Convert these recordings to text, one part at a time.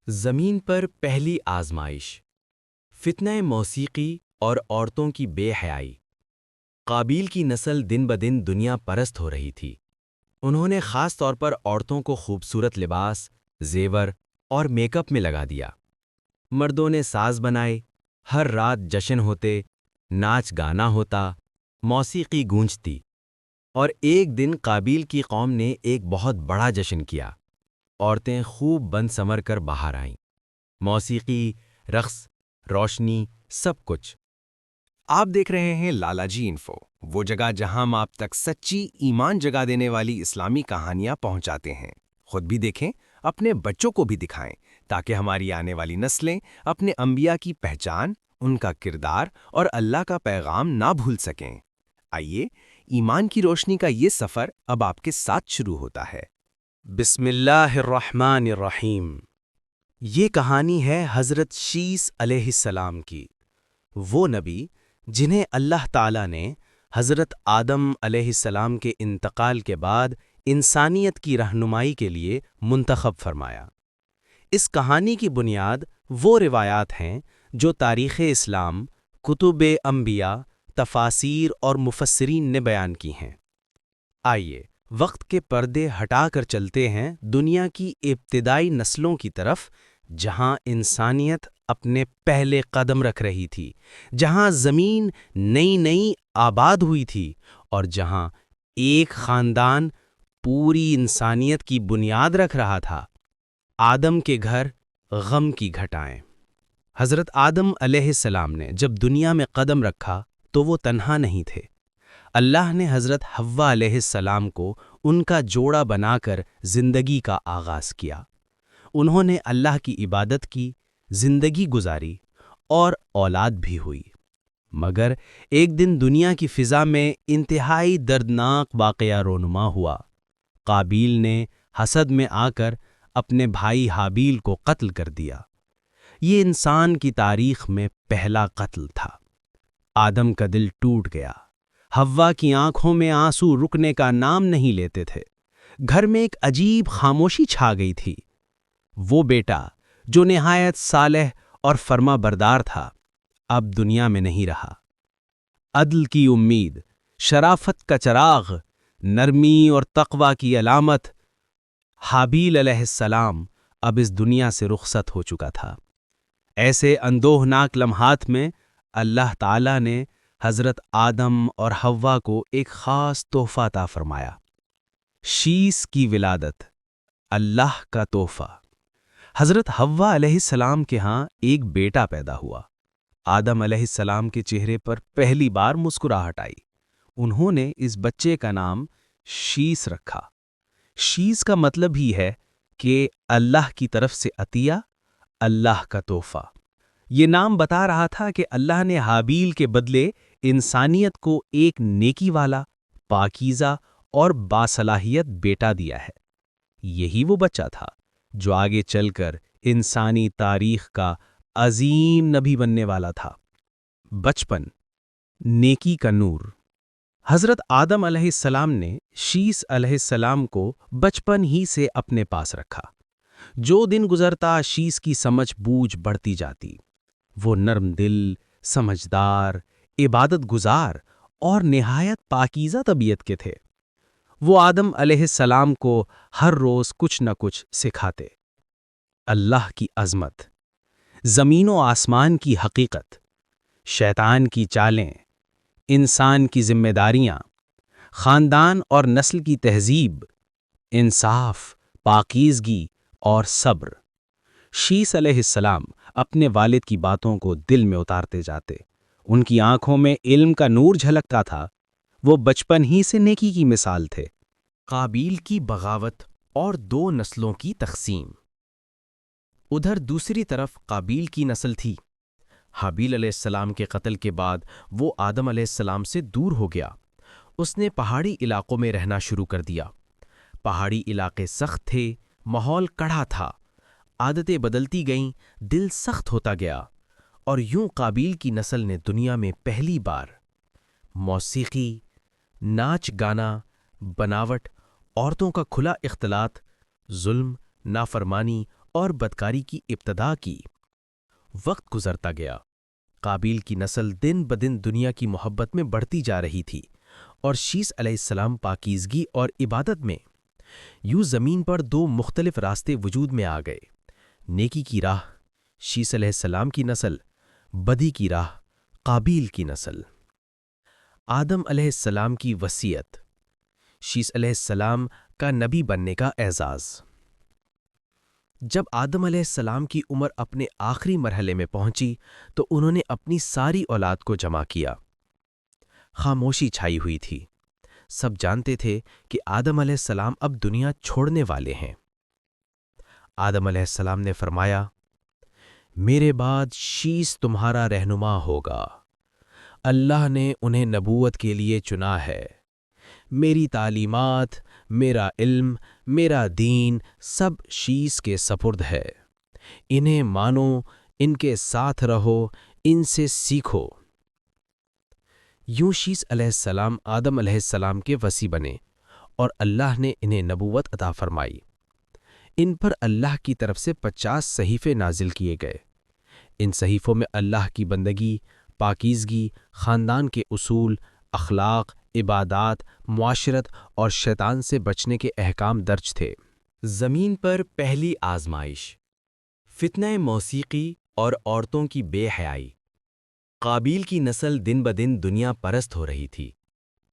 زمین پر پہلی آزمائش، فتنہ موسیقی اور عورتوں کی بے حیائی۔ قابیل کی نسل دن بدن دنیا پرست ہو رہی تھی۔ انہوں نے خاص طور پر عورتوں کو خوبصورت لباس، زیور اور میک اپ میں لگا دیا۔ مردوں نے ساز بنائے، ہر رات جشن ہوتے، ناچ گانا ہوتا، موسیقی گونجتی۔ اور ایک دن قابیل کی قوم نے ایک بہت بڑا جشن کیا۔ عورتیں خوب بن سنور کر باہر آئیں، موسیقی، رقص، روشنی، سب کچھ۔ آپ دیکھ رہے ہیں لالا جی انفو، وہ جگہ جہاں ہم آپ تک سچی ایمان جگا دینے والی اسلامی کہانیاں پہنچاتے ہیں۔ خود بھی دیکھیں، اپنے بچوں کو بھی دکھائیں، تاکہ ہماری آنے والی نسلیں اپنے انبیاء کی پہچان، ان کا کردار اور اللہ کا پیغام نہ بھول سکیں۔ آئیے، ایمان کی روشنی کا یہ سفر اب آپ کے ساتھ شروع ہوتا ہے۔ بسم اللہ الرحمن الرحیم۔ یہ کہانی ہے حضرت شیس علیہ السلام کی، وہ نبی جنہیں اللہ تعالیٰ نے حضرت آدم علیہ السلام کے انتقال کے بعد انسانیت کی رہنمائی کے لیے منتخب فرمایا۔ اس کہانی کی بنیاد وہ روایات ہیں جو تاریخ اسلام، کتب انبیاء، تفاسیر اور مفسرین نے بیان کی ہیں۔ آئیے وقت کے پردے ہٹا کر چلتے ہیں دنیا کی ابتدائی نسلوں کی طرف، جہاں انسانیت اپنے پہلے قدم رکھ رہی تھی، جہاں زمین نئی نئی آباد ہوئی تھی، اور جہاں ایک خاندان پوری انسانیت کی بنیاد رکھ رہا تھا۔ آدم کے گھر، غم کی گھٹائیں۔ حضرت آدم علیہ السلام نے جب دنیا میں قدم رکھا تو وہ تنہا نہیں تھے۔ اللہ نے حضرت حوا علیہ السلام کو ان کا جوڑا بنا کر زندگی کا آغاز کیا۔ انہوں نے اللہ کی عبادت کی، زندگی گزاری اور اولاد بھی ہوئی۔ مگر ایک دن دنیا کی فضا میں انتہائی دردناک واقعہ رونما ہوا۔ قابیل نے حسد میں آ کر اپنے بھائی حابیل کو قتل کر دیا۔ یہ انسان کی تاریخ میں پہلا قتل تھا۔ آدم کا دل ٹوٹ گیا۔ حوا کی آنکھوں میں آنسو رکنے کا نام نہیں لیتے تھے۔ گھر میں ایک عجیب خاموشی چھا گئی تھی۔ وہ بیٹا جو نہایت صالح اور فرما بردار تھا، اب دنیا میں نہیں رہا۔ عدل کی امید، شرافت کا چراغ، نرمی اور تقوی کی علامت، حابیل علیہ السلام اب اس دنیا سے رخصت ہو چکا تھا۔ ایسے اندوہناک لمحات میں اللہ تعالیٰ نے حضرت آدم اور حوا کو ایک خاص تحفہ عطا فرمایا۔ شیس کی ولادت، اللہ کا تحفہ۔ حضرت حوا علیہ السلام کے ہاں ایک بیٹا پیدا ہوا۔ آدم علیہ السلام کے چہرے پر پہلی بار مسکراہٹ آئی۔ انہوں نے اس بچے کا نام شیس رکھا۔ شیس کا مطلب ہی ہے کہ اللہ کی طرف سے عطیہ، اللہ کا تحفہ۔ یہ نام بتا رہا تھا کہ اللہ نے حابیل کے بدلے انسانیت کو ایک نیکی والا، پاکیزہ اور باصلاحیت بیٹا دیا ہے۔ یہی وہ بچہ تھا جو آگے چل کر انسانی تاریخ کا عظیم نبی بننے والا تھا۔ بچپن، نیکی کا نور۔ حضرت آدم علیہ السلام نے شیس علیہ السلام کو بچپن ہی سے اپنے پاس رکھا۔ جو دن گزرتا شیس کی سمجھ بوجھ بڑھتی جاتی۔ وہ نرم دل، سمجھدار، عبادت گزار اور نہایت پاکیزہ طبیعت کے تھے۔ وہ آدم علیہ السلام کو ہر روز کچھ نہ کچھ سکھاتے۔ اللہ کی عظمت، زمین و آسمان کی حقیقت، شیطان کی چالیں، انسان کی ذمہ داریاں، خاندان اور نسل کی تہذیب، انصاف، پاکیزگی اور صبر۔ شیس علیہ السلام اپنے والد کی باتوں کو دل میں اتارتے جاتے۔ ان کی آنکھوں میں علم کا نور جھلکتا تھا۔ وہ بچپن ہی سے نیکی کی مثال تھے۔ قابیل کی بغاوت اور دو نسلوں کی تقسیم۔ ادھر دوسری طرف قابیل کی نسل تھی۔ حابیل علیہ السلام کے قتل کے بعد وہ آدم علیہ السلام سے دور ہو گیا۔ اس نے پہاڑی علاقوں میں رہنا شروع کر دیا۔ پہاڑی علاقے سخت تھے، ماحول کڑا تھا، عادتیں بدلتی گئیں، دل سخت ہوتا گیا، اور یوں قابیل کی نسل نے دنیا میں پہلی بار موسیقی، ناچ گانا، بناوٹ، عورتوں کا کھلا اختلاط، ظلم، نافرمانی اور بدکاری کی ابتدا کی۔ وقت گزرتا گیا، قابیل کی نسل دن بدن دنیا کی محبت میں بڑھتی جا رہی تھی، اور شیس علیہ السلام پاکیزگی اور عبادت میں۔ یوں زمین پر دو مختلف راستے وجود میں آ گئے، نیکی کی راہ شیس علیہ السلام کی نسل، بدی کی راہ قابیل کی نسل۔ آدم علیہ السلام کی وصیت، شیس علیہ السلام کا نبی بننے کا اعزاز۔ جب آدم علیہ السلام کی عمر اپنے آخری مرحلے میں پہنچی تو انہوں نے اپنی ساری اولاد کو جمع کیا۔ خاموشی چھائی ہوئی تھی، سب جانتے تھے کہ آدم علیہ السلام اب دنیا چھوڑنے والے ہیں۔ آدم علیہ السلام نے فرمایا، میرے بعد شیس تمہارا رہنما ہوگا، اللہ نے انہیں نبوت کے لیے چنا ہے، میری تعلیمات، میرا علم، میرا دین سب شیس کے سپرد ہے، انہیں مانو، ان کے ساتھ رہو، ان سے سیکھو۔ یوں شیس علیہ السلام آدم علیہ السلام کے وصی بنے اور اللہ نے انہیں نبوت عطا فرمائی۔ ان پر اللہ کی طرف سے 50 صحیفے نازل کیے گئے۔ ان صحیفوں میں اللہ کی بندگی، پاکیزگی، خاندان کے اصول، اخلاق، عبادات، معاشرت اور شیطان سے بچنے کے احکام درج تھے۔ زمین پر پہلی آزمائش، فتنہ موسیقی اور عورتوں کی بے حیائی۔ قابیل کی نسل دن بدن دنیا پرست ہو رہی تھی۔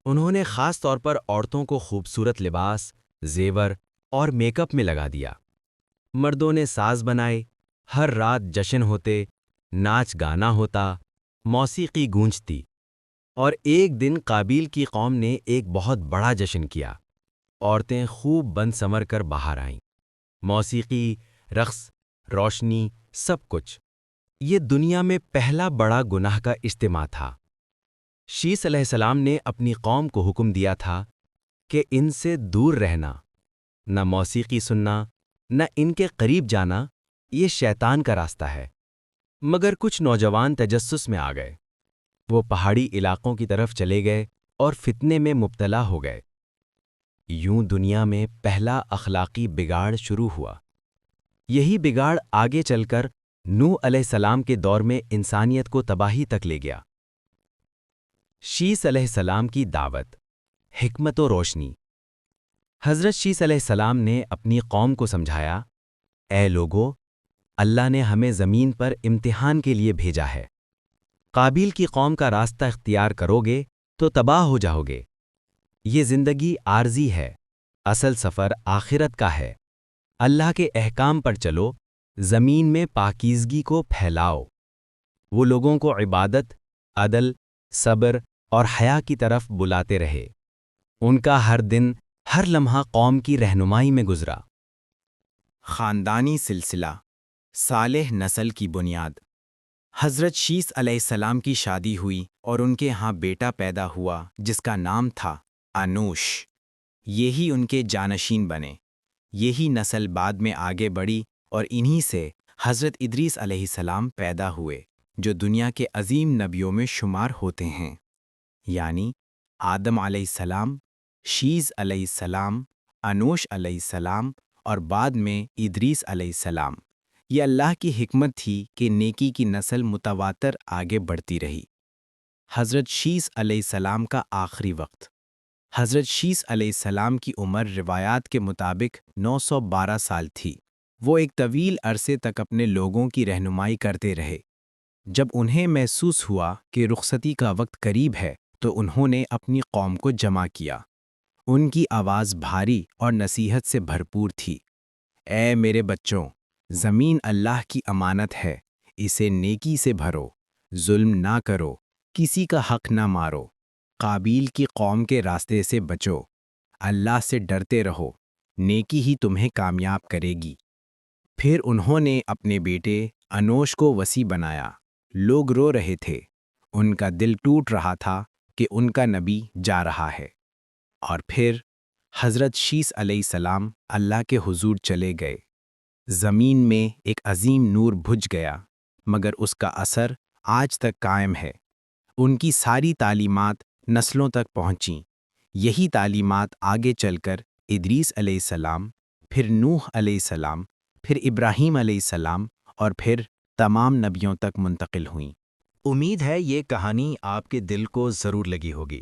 انہوں نے خاص طور پر عورتوں کو خوبصورت لباس، زیور اور میک اپ میں لگا دیا۔ مردوں نے ساز بنائے، ہر رات جشن ہوتے، ناچ گانا ہوتا، موسیقی گونجتی، اور ایک دن قابیل کی قوم نے ایک بہت بڑا جشن کیا۔ عورتیں خوب بن سمر کر باہر آئیں، موسیقی، رقص، روشنی، سب کچھ۔ یہ دنیا میں پہلا بڑا گناہ کا اجتماع تھا۔ شیس علیہ السلام نے اپنی قوم کو حکم دیا تھا کہ ان سے دور رہنا، نہ موسیقی سننا، نہ ان کے قریب جانا، یہ شیطان کا راستہ ہے۔ مگر کچھ نوجوان تجسس میں آ گئے، وہ پہاڑی علاقوں کی طرف چلے گئے اور فتنے میں مبتلا ہو گئے۔ یوں دنیا میں پہلا اخلاقی بگاڑ شروع ہوا۔ یہی بگاڑ آگے چل کر نوح علیہ السلام کے دور میں انسانیت کو تباہی تک لے گیا۔ شیس علیہ السلام کی دعوت، حکمت و روشنی۔ حضرت شیس علیہ السلام نے اپنی قوم کو سمجھایا، اے لوگو، اللہ نے ہمیں زمین پر امتحان کے لیے بھیجا ہے۔ قابیل کی قوم کا راستہ اختیار کرو گے تو تباہ ہو جاؤ گے۔ یہ زندگی عارضی ہے، اصل سفر آخرت کا ہے۔ اللہ کے احکام پر چلو، زمین میں پاکیزگی کو پھیلاؤ۔ وہ لوگوں کو عبادت، عدل، صبر اور حیا کی طرف بلاتے رہے۔ ان کا ہر دن، ہر لمحہ قوم کی رہنمائی میں گزرا۔ خاندانی سلسلہ، صالح نسل کی بنیاد۔ حضرت شیس علیہ السلام کی شادی ہوئی اور ان کے ہاں بیٹا پیدا ہوا جس کا نام تھا انوش۔ یہی ان کے جانشین بنے۔ یہی نسل بعد میں آگے بڑھی اور انہی سے حضرت ادریس علیہ السلام پیدا ہوئے جو دنیا کے عظیم نبیوں میں شمار ہوتے ہیں، یعنی آدم علیہ السلام، شیس علیہ السلام، انوش علیہ السلام اور بعد میں ادریس علیہ السلام۔ یہ اللہ کی حکمت تھی کہ نیکی کی نسل متواتر آگے بڑھتی رہی۔ حضرت شیس علیہ السلام کا آخری وقت۔ حضرت شیس علیہ السلام کی عمر روایات کے مطابق 912 سال تھی۔ وہ ایک طویل عرصے تک اپنے لوگوں کی رہنمائی کرتے رہے۔ جب انہیں محسوس ہوا کہ رخصتی کا وقت قریب ہے تو انہوں نے اپنی قوم کو جمع کیا۔ ان کی آواز بھاری اور نصیحت سے بھرپور تھی۔ اے میرے بچوں، زمین اللہ کی امانت ہے، اسے نیکی سے بھرو، ظلم نہ کرو، کسی کا حق نہ مارو، قابیل کی قوم کے راستے سے بچو، اللہ سے ڈرتے رہو، نیکی ہی تمہیں کامیاب کرے گی۔ پھر انہوں نے اپنے بیٹے انوش کو وصی بنایا۔ لوگ رو رہے تھے، ان کا دل ٹوٹ رہا تھا کہ ان کا نبی جا رہا ہے۔ اور پھر حضرت شیس علیہ السلام اللہ کے حضور چلے گئے۔ زمین میں ایک عظیم نور بجھ گیا، مگر اس کا اثر آج تک قائم ہے۔ ان کی ساری تعلیمات نسلوں تک پہنچیں۔ یہی تعلیمات آگے چل کر ادریس علیہ السلام، پھر نوح علیہ السلام، پھر ابراہیم علیہ السلام اور پھر تمام نبیوں تک منتقل ہوئیں۔ امید ہے یہ کہانی آپ کے دل کو ضرور لگی ہوگی۔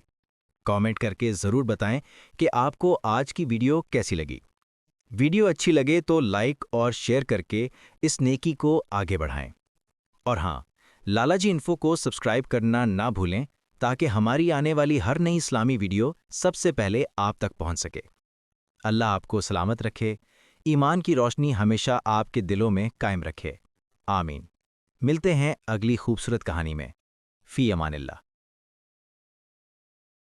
کامنٹ کر کے ضرور بتائیں کہ آپ کو آج کی ویڈیو کیسی لگی۔ ویڈیو اچھی لگے تو لائک اور شیئر کر کے اس نیکی کو آگے بڑھائیں۔ اور ہاں، لالا جی انفو کو سبسکرائب کرنا نہ بھولیں تاکہ ہماری آنے والی ہر نئی اسلامی ویڈیو سب سے پہلے آپ تک پہنچ سکے۔ اللہ آپ کو سلامت رکھے، ایمان کی روشنی ہمیشہ آپ کے دلوں میں قائم رکھے۔ آمین۔ ملتے ہیں اگلی خوبصورت کہانی میں۔ فی امان اللہ۔